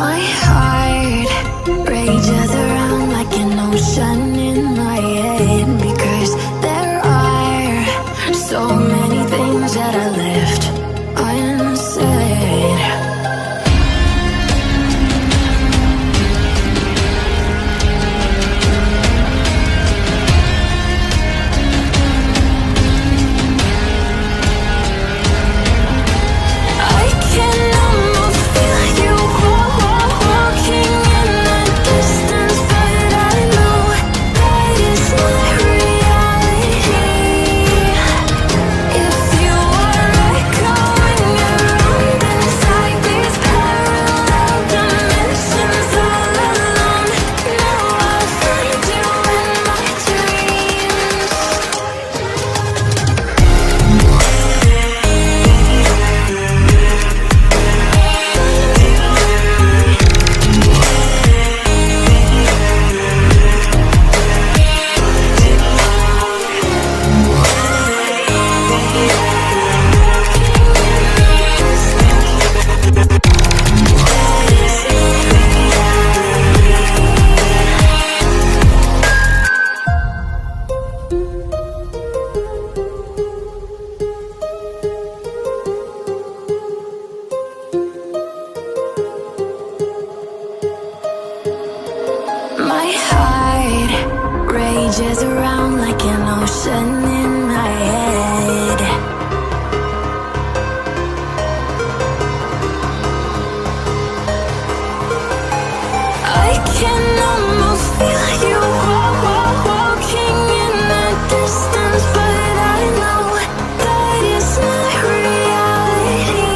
My heart rages around like an ocean in my head, because there are so many things that I left unsaid. I can almost feel you walking in the distance, but I know that it's not reality. If you are echoing around inside these parallel dimensions all alone, now I'll find you in my dreams. My heart rages around like an ocean in my head. I can almost feel you walking in the distance, but I know that it's not reality.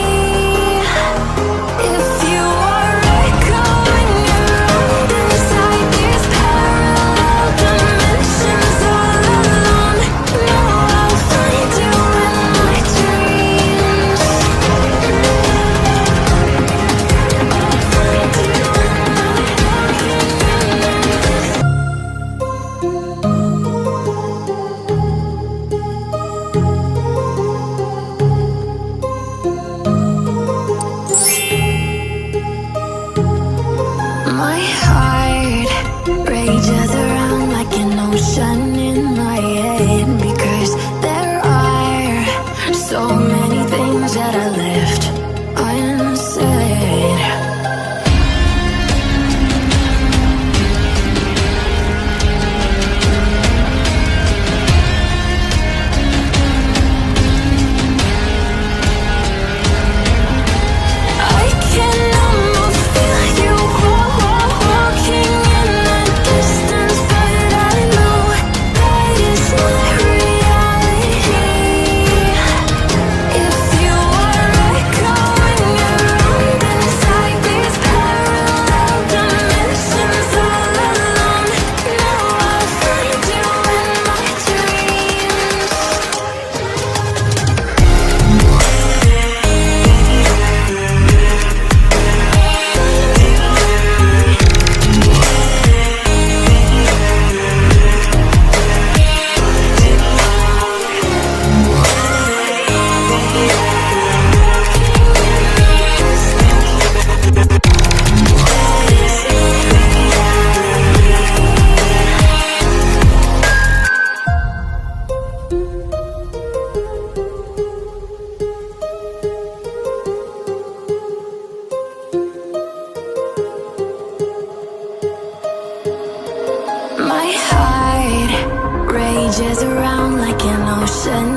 If you are echoing around inside these parallel dimensions all alone, now I'll find you in my dreams. I'll find you in my heart rages around like an ocean in my head, because there are so many things that I left unsaid. I can almost feel you walking in the distance, but I know that it's not reality. If you are echoing around inside these parallel dimensions all alone, now I'll find you in my dreams. My heart rages around like an ocean